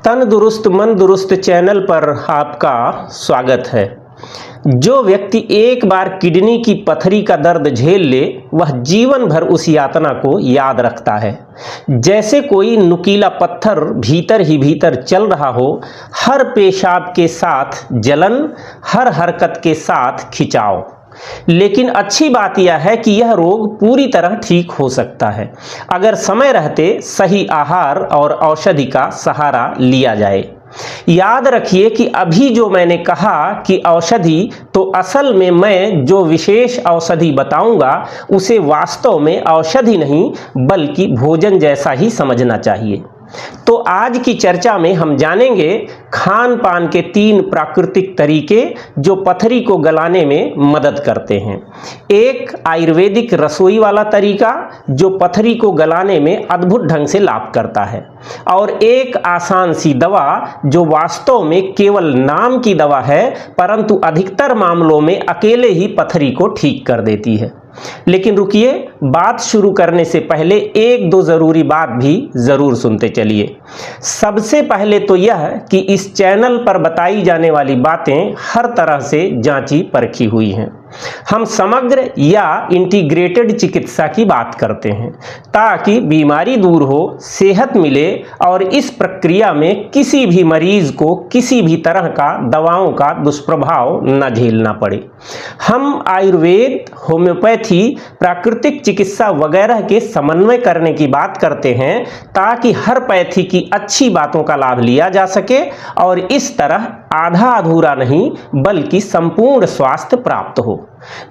तंदुरुस्त मन दुरुस्त चैनल पर आपका स्वागत है। जो व्यक्ति एक बार किडनी की पथरी का दर्द झेल ले वह जीवन भर उस यातना को याद रखता है। जैसे कोई नुकीला पत्थर भीतर ही भीतर चल रहा हो, हर पेशाब के साथ जलन, हर हरकत के साथ खिंचाव। लेकिन अच्छी बात यह है कि यह रोग पूरी तरह ठीक हो सकता है अगर समय रहते सही आहार और औषधि का सहारा लिया जाए। याद रखिए कि अभी जो मैंने कहा कि औषधि, तो असल में मैं जो विशेष औषधि बताऊंगा उसे वास्तव में औषधि नहीं बल्कि भोजन जैसा ही समझना चाहिए। तो आज की चर्चा में हम जानेंगे खान पान के 3 प्राकृतिक तरीके जो पथरी को गलाने में मदद करते हैं। एक आयुर्वेदिक रसोई वाला तरीका जो पथरी को गलाने में अद्भुत ढंग से लाभ करता है, और एक आसान सी दवा जो वास्तव में केवल नाम की दवा है परंतु अधिकतर मामलों में अकेले ही पथरी को ठीक कर देती है। लेकिन रुकिए, बात शुरू करने से पहले 1-2 जरूरी बात भी जरूर सुनते चलिए। सबसे पहले तो यह कि इस चैनल पर बताई जाने वाली बातें हर तरह से जांची परखी हुई हैं। हम समग्र या इंटीग्रेटेड चिकित्सा की बात करते हैं ताकि बीमारी दूर हो, सेहत मिले और इस प्रक्रिया में किसी भी मरीज को किसी भी तरह का दवाओं का दुष्प्रभाव न झेलना पड़े। हम आयुर्वेद, होम्योपैथी, प्राकृतिक चिकित्सा वगैरह के समन्वय करने की बात करते हैं ताकि हर पैथी की अच्छी बातों का लाभ लिया जा सके और इस तरह आधा अधूरा नहीं बल्कि संपूर्ण स्वास्थ्य प्राप्त हो।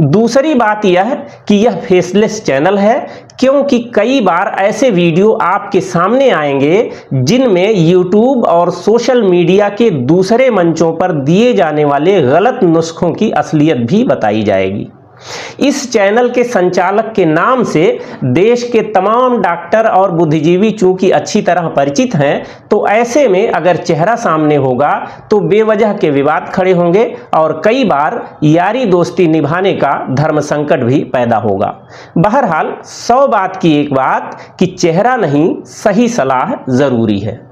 दूसरी बात यह कि यह फेसलेस चैनल है, क्योंकि कई बार ऐसे वीडियो आपके सामने आएंगे जिनमें यूट्यूब और सोशल मीडिया के दूसरे मंचों पर दिए जाने वाले गलत नुस्खों की असलियत भी बताई जाएगी। इस चैनल के संचालक के नाम से देश के तमाम डॉक्टर और बुद्धिजीवी चूंकि अच्छी तरह परिचित हैं, तो ऐसे में अगर चेहरा सामने होगा तो बेवजह के विवाद खड़े होंगे और कई बार यारी दोस्ती निभाने का धर्म संकट भी पैदा होगा। बहरहाल 100 बात की एक बात कि चेहरा नहीं, सही सलाह जरूरी है।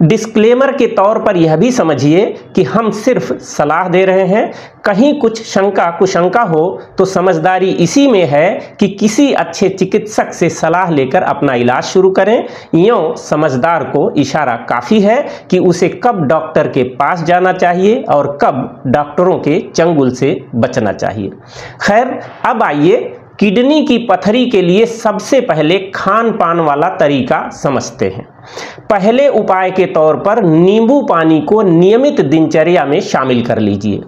डिस्क्लेमर के तौर पर यह भी समझिए कि हम सिर्फ सलाह दे रहे हैं। कहीं कुछ शंका कुशंका हो तो समझदारी इसी में है कि किसी अच्छे चिकित्सक से सलाह लेकर अपना इलाज शुरू करें। यूं समझदार को इशारा काफी है कि उसे कब डॉक्टर के पास जाना चाहिए और कब डॉक्टरों के चंगुल से बचना चाहिए। खैर, अब आइए किडनी की पथरी के लिए सबसे पहले खान पान वाला तरीका समझते हैं। पहले उपाय के तौर पर नींबू पानी को नियमित दिनचर्या में शामिल कर लीजिए।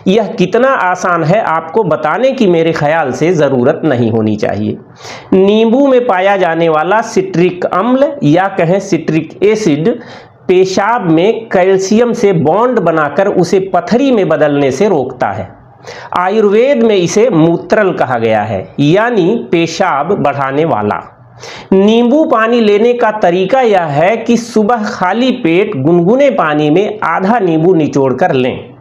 यह कितना आसान है आपको बताने की मेरे ख्याल से जरूरत नहीं होनी चाहिए। नींबू में पाया जाने वाला सिट्रिक अम्ल या कहें सिट्रिक एसिड पेशाब में कैल्शियम से बॉन्ड बनाकर उसे पथरी में बदलने से रोकता है। आयुर्वेद में इसे मूत्रल कहा गया है, यानी पेशाब बढ़ाने वाला। नींबू पानी लेने का तरीका यह है कि सुबह खाली पेट गुनगुने पानी में आधा नींबू निचोड़ कर लें।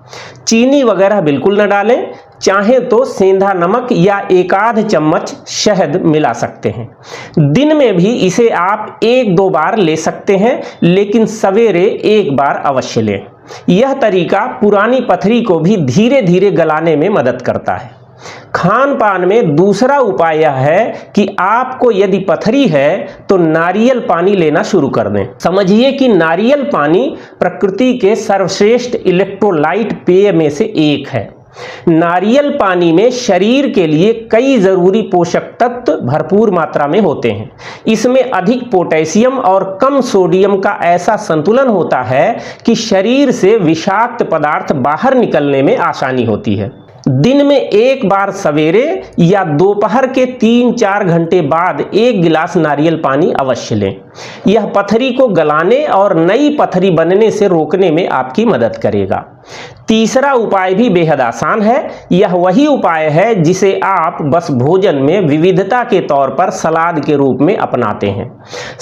चीनी वगैरह बिल्कुल न डालें, चाहे तो सेंधा नमक या 1-8 चम्मच शहद मिला सकते हैं। दिन में भी इसे आप 1-2 बार ले सकते हैं, लेकिन सवेरे 1 बार अवश्य लें। यह तरीका पुरानी पथरी को भी धीरे धीरे गलाने में मदद करता है। खान पान में दूसरा उपाय यह है कि आपको यदि पथरी है तो नारियल पानी लेना शुरू कर दें। समझिए कि नारियल पानी प्रकृति के सर्वश्रेष्ठ इलेक्ट्रोलाइट पेय में से एक है। नारियल पानी में शरीर के लिए कई जरूरी पोषक तत्व भरपूर मात्रा में होते हैं। इसमें अधिक पोटेशियम और कम सोडियम का ऐसा संतुलन होता है कि शरीर से विषाक्त पदार्थ बाहर निकलने में आसानी होती है। दिन में 1 बार सवेरे या दोपहर के 3-4 घंटे बाद 1 गिलास नारियल पानी अवश्य लें। यह पथरी को गलाने और नई पथरी बनने से रोकने में आपकी मदद करेगा। तीसरा उपाय भी बेहद आसान है। यह वही उपाय है जिसे आप बस भोजन में विविधता के तौर पर सलाद के रूप में अपनाते हैं।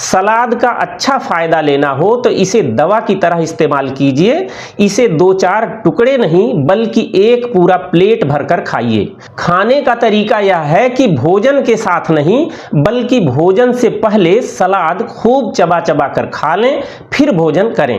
सलाद का अच्छा फायदा लेना हो तो इसे दवा की तरह इस्तेमाल कीजिए। इसे 2-4 टुकड़े नहीं बल्कि एक पूरा प्लेट भरकर खाइए। खाने का तरीका यह है कि भोजन के साथ नहीं बल्कि भोजन से पहले सलाद खूब चबा चबा कर खा लें, फिर भोजन करें।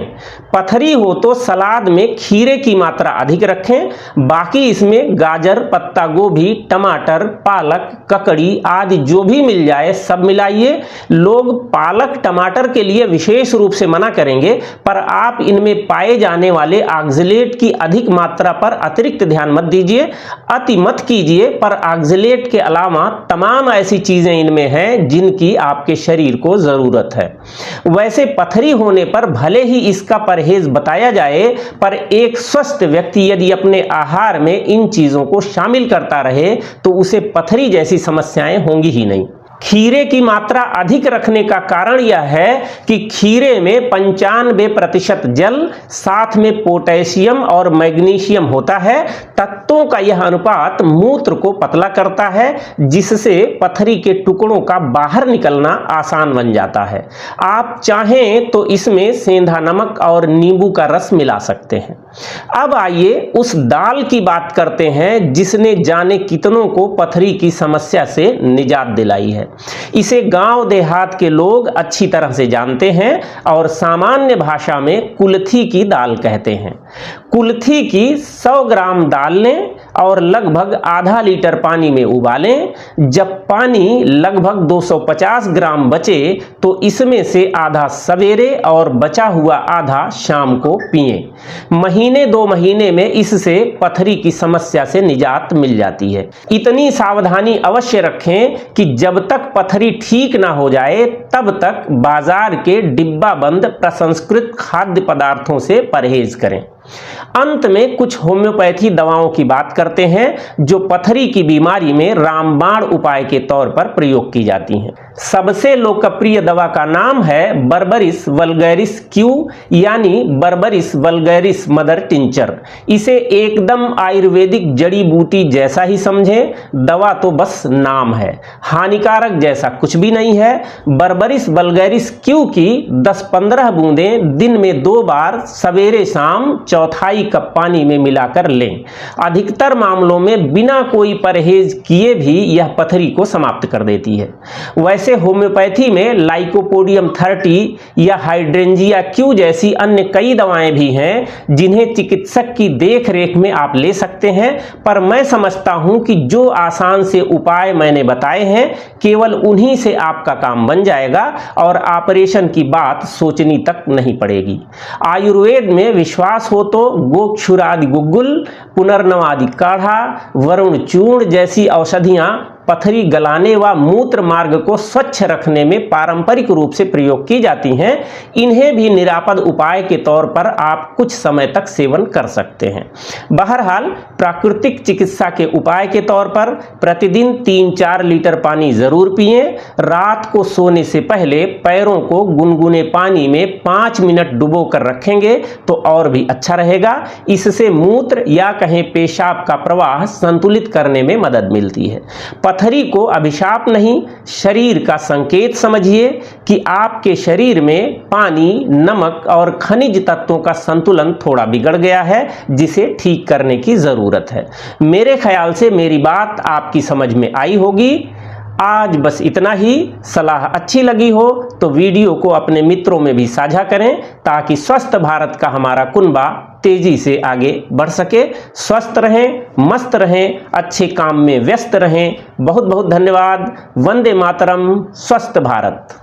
पथरी हो तो सलाद में खीरे की मात्रा अधिक रखें, बाकी इसमें गाजर, पत्ता गोभी, टमाटर, पालक, ककड़ी आदि जो भी मिल जाए सब मिलाइए। लोग पालक टमाटर के लिए विशेष रूप से मना करेंगे, पर आप इनमें पाए जाने वाले ऑक्जेलेट की अधिक मात्रा पर अतिरिक्त ध्यान मत दीजिए, अति मत कीजिए, पर ऑक्जेलेट के अलावा तमाम ऐसी चीजें इनमें हैं जिनकी आपके शरीर को जरूरत है। वैसे पथरी होने पर भले ही इसका परहेज बताया जाए, पर एक स्वस्थ व्यक्ति यदि अपने आहार में इन चीजों को शामिल करता रहे तो उसे पथरी जैसी समस्याएं होंगी ही नहीं। खीरे की मात्रा अधिक रखने का कारण यह है कि खीरे में 95% जल, साथ में पोटेशियम और मैग्नीशियम होता है। तत्वों का यह अनुपात मूत्र को पतला करता है, जिससे पथरी के टुकड़ों का बाहर निकलना आसान बन जाता है। आप चाहें तो इसमें सेंधा नमक और नींबू का रस मिला सकते हैं। अब आइए उस दाल की बात करते हैं जिसने जाने कितनों को पथरी की समस्या से निजात दिलाई है। इसे गांव देहात के लोग अच्छी तरह से जानते हैं और सामान्य भाषा में कुल्थी की दाल कहते हैं। कुल्थी की 100 ग्राम दाल लें और लगभग आधा लीटर पानी में उबालें। जब पानी लगभग 250 ग्राम बचे तो इसमें से आधा सवेरे और बचा हुआ आधा शाम को पिएं। महीने 2 महीने में इससे पथरी की समस्या से निजात मिल जाती है। इतनी सावधानी अवश्य रखें कि जब तक पथरी ठीक ना हो जाए तब तक बाजार के डिब्बा बंद प्रसंस्कृत खाद्य पदार्थों से परहेज करें। अंत में कुछ होम्योपैथी दवाओं की बात करते हैं जो पथरी की बीमारी में रामबाण उपाय के तौर पर प्रयोग की जाती हैं। सबसे लोकप्रिय दवा का नाम है बर्बरिस वल्गैरिस क्यू यानी बर्बरिस वल्गैरिस मदर टिंचर। इसे एकदम आयुर्वेदिक जड़ी बूटी जैसा ही समझें, दवा तो बस नाम है, हानिकारक जैसा कुछ भी नहीं है। बर्बरिस वल्गैरिस क्यू की 10-15 बूंदें दिन में 2 बार सवेरे शाम 1/4 कप पानी में मिलाकर लें। अधिकतर मामलों में बिना कोई परहेज किए भी यह पथरी को समाप्त कर देती है। वैसे होम्योपैथी में लाइकोपोडियम 30 या हाइड्रेंजिया क्यू जैसी अन्य कई दवाएं भी हैं जिन्हें चिकित्सक की देखरेख में आप ले सकते हैं, पर मैं समझता हूं कि जो आसान से उपाय मैंने बताए हैं केवल उन्हीं से आपका काम बन जाएगा और ऑपरेशन की बात सोचनी तक नहीं पड़ेगी। आयुर्वेद में विश्वास हो तो गोक्षुरादि गुग्गुल, पुनर्नवादि काढ़ा, वरुण चूर्ण जैसी औषधियां पथरी गलाने व मूत्र मार्ग को स्वच्छ रखने में पारंपरिक रूप से प्रयोग की जाती हैं। इन्हें भी निरापद उपाय के तौर पर आप कुछ समय तक सेवन कर सकते हैं। बहरहाल प्राकृतिक चिकित्सा के उपाय के तौर पर प्रतिदिन 3-4 लीटर पानी जरूर पिएं। रात को सोने से पहले पैरों को गुनगुने पानी में 5 मिनट डुबो कर रखेंगे तो और भी अच्छा रहेगा। इससे मूत्र या कहें पेशाब का प्रवाह संतुलित करने में मदद मिलती है। पथरी को अभिशाप नहीं, शरीर का संकेत समझिए कि आपके शरीर में पानी, नमक और खनिज तत्वों का संतुलन थोड़ा बिगड़ गया है जिसे ठीक करने की जरूरत है। मेरे ख्याल से मेरी बात आपकी समझ में आई होगी। आज बस इतना ही। सलाह अच्छी लगी हो तो वीडियो को अपने मित्रों में भी साझा करें ताकि स्वस्थ भारत का हमारा कुनबा तेजी से आगे बढ़ सके। स्वस्थ रहें, मस्त रहें, अच्छे काम में व्यस्त रहें। बहुत बहुत धन्यवाद। वंदे मातरम। स्वस्थ भारत।